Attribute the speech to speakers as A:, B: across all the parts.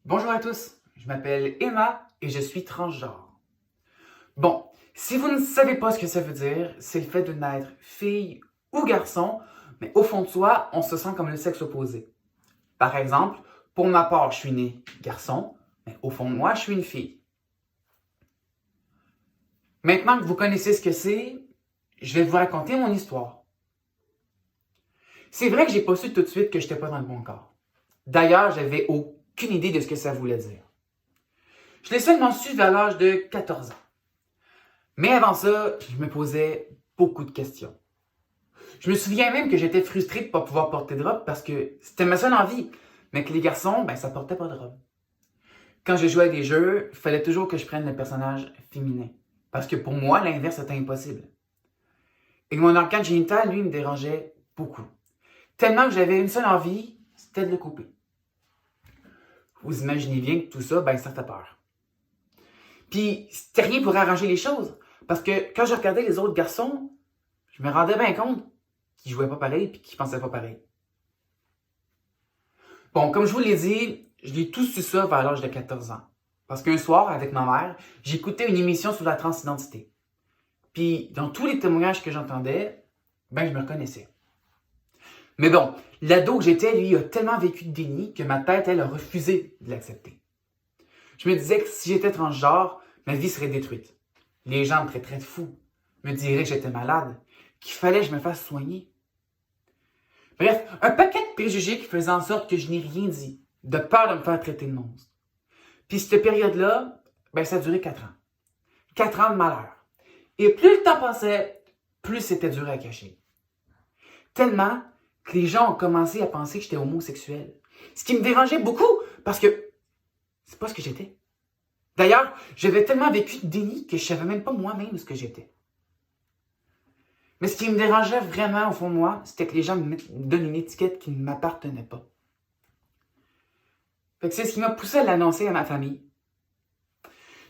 A: Bonjour à tous, je m'appelle Emma et je suis transgenre. Bon, si vous ne savez pas ce que ça veut dire, c'est le fait de naître fille ou garçon, mais au fond de soi, on se sent comme le sexe opposé. Par exemple, pour ma part, je suis né garçon, mais au fond de moi, je suis une fille. Maintenant que vous connaissez ce que c'est, je vais vous raconter mon histoire. C'est vrai que j'ai pas su tout de suite que je n'étais pas dans le bon corps. D'ailleurs, j'avais aucune idée de ce que ça voulait dire. Je l'ai seulement su vers l'âge de 14 ans. Mais avant ça, je me posais beaucoup de questions. Je me souviens même que j'étais frustré de ne pas pouvoir porter de robe parce que c'était ma seule envie. Mais que les garçons, ça portait pas de robe. Quand je jouais à des jeux, il fallait toujours que je prenne le personnage féminin. Parce que pour moi, l'inverse était impossible. Et mon organe génital, lui, me dérangeait beaucoup. Tellement que j'avais une seule envie, c'était de le couper. Vous imaginez bien que tout ça, ça fait peur. Puis, c'était rien pour arranger les choses. Parce que quand je regardais les autres garçons, je me rendais bien compte qu'ils jouaient pas pareil et qu'ils pensaient pas pareil. Bon, comme je vous l'ai dit, je l'ai tout su ça vers l'âge de 14 ans. Parce qu'un soir, avec ma mère, j'écoutais une émission sur la transidentité. Puis, dans tous les témoignages que j'entendais, je me reconnaissais. Mais bon, l'ado que j'étais, lui, a tellement vécu de déni que ma tête, elle, a refusé de l'accepter. Je me disais que si j'étais transgenre, ma vie serait détruite. Les gens me traiteraient de fou, me diraient que j'étais malade, qu'il fallait que je me fasse soigner. Bref, un paquet de préjugés qui faisaient en sorte que je n'ai rien dit, de peur de me faire traiter de monstre. Puis cette période-là, ça a duré 4 ans. 4 ans de malheur. Et plus le temps passait, plus c'était dur à cacher. Tellement que les gens ont commencé à penser que j'étais homosexuel. Ce qui me dérangeait beaucoup, parce que c'est pas ce que j'étais. D'ailleurs, j'avais tellement vécu de déni que je savais même pas moi-même ce que j'étais. Mais ce qui me dérangeait vraiment au fond de moi, c'était que les gens me donnent une étiquette qui ne m'appartenait pas. Fait que c'est ce qui m'a poussé à l'annoncer à ma famille.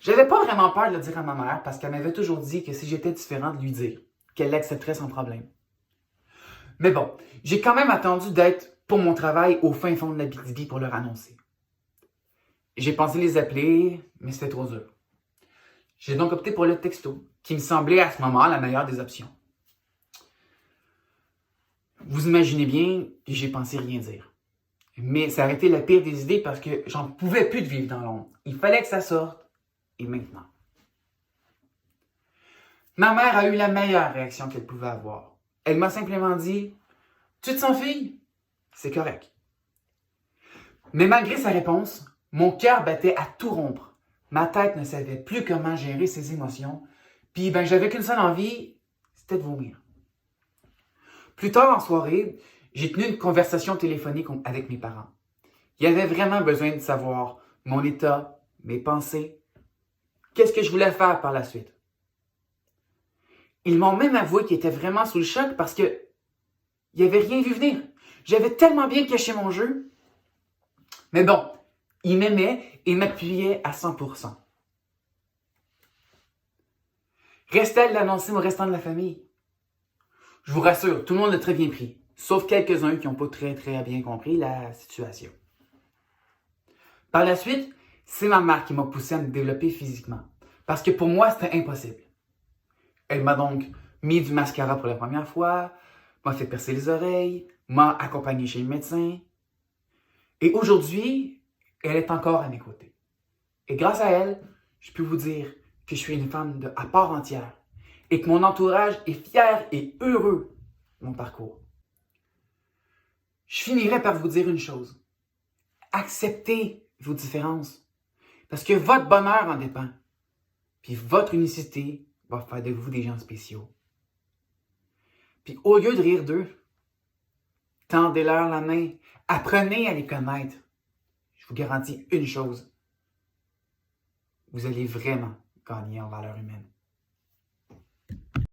A: J'avais pas vraiment peur de le dire à ma mère parce qu'elle m'avait toujours dit que si j'étais différent, de lui dire, qu'elle l'accepterait sans problème. Mais bon, j'ai quand même attendu d'être pour mon travail au fin fond de la BTB pour leur annoncer. J'ai pensé les appeler, mais c'était trop dur. J'ai donc opté pour le texto, qui me semblait à ce moment la meilleure des options. Vous imaginez bien que j'ai pensé rien dire. Mais ça aurait été la pire des idées parce que j'en pouvais plus de vivre dans l'ombre. Il fallait que ça sorte. Et maintenant. Ma mère a eu la meilleure réaction qu'elle pouvait avoir. Elle m'a simplement dit « Tu te sens fille? C'est correct. » Mais malgré sa réponse, mon cœur battait à tout rompre. Ma tête ne savait plus comment gérer ses émotions. Puis j'avais qu'une seule envie, c'était de vomir. Plus tard en soirée, j'ai tenu une conversation téléphonique avec mes parents. Ils avaient vraiment besoin de savoir mon état, mes pensées, qu'est-ce que je voulais faire par la suite. Ils m'ont même avoué qu'ils étaient vraiment sous le choc parce que ils n'avaient rien vu venir. J'avais tellement bien caché mon jeu. Mais bon, ils m'aimaient et m'appuyaient à 100%. Restait à l'annoncer au restant de la famille. Je vous rassure, tout le monde l'a très bien pris, sauf quelques-uns qui n'ont pas très bien compris la situation. Par la suite, c'est ma mère qui m'a poussé à me développer physiquement, parce que pour moi, c'était impossible. Elle m'a donc mis du mascara pour la première fois, m'a fait percer les oreilles, m'a accompagné chez le médecin. Et aujourd'hui, elle est encore à mes côtés. Et grâce à elle, je peux vous dire que je suis une femme à part entière et que mon entourage est fier et heureux de mon parcours. Je finirai par vous dire une chose. Acceptez vos différences parce que votre bonheur en dépend. Puis votre unicité va faire de vous des gens spéciaux. Puis au lieu de rire d'eux, tendez-leur la main, apprenez à les connaître. Je vous garantis une chose, vous allez vraiment gagner en valeur humaine.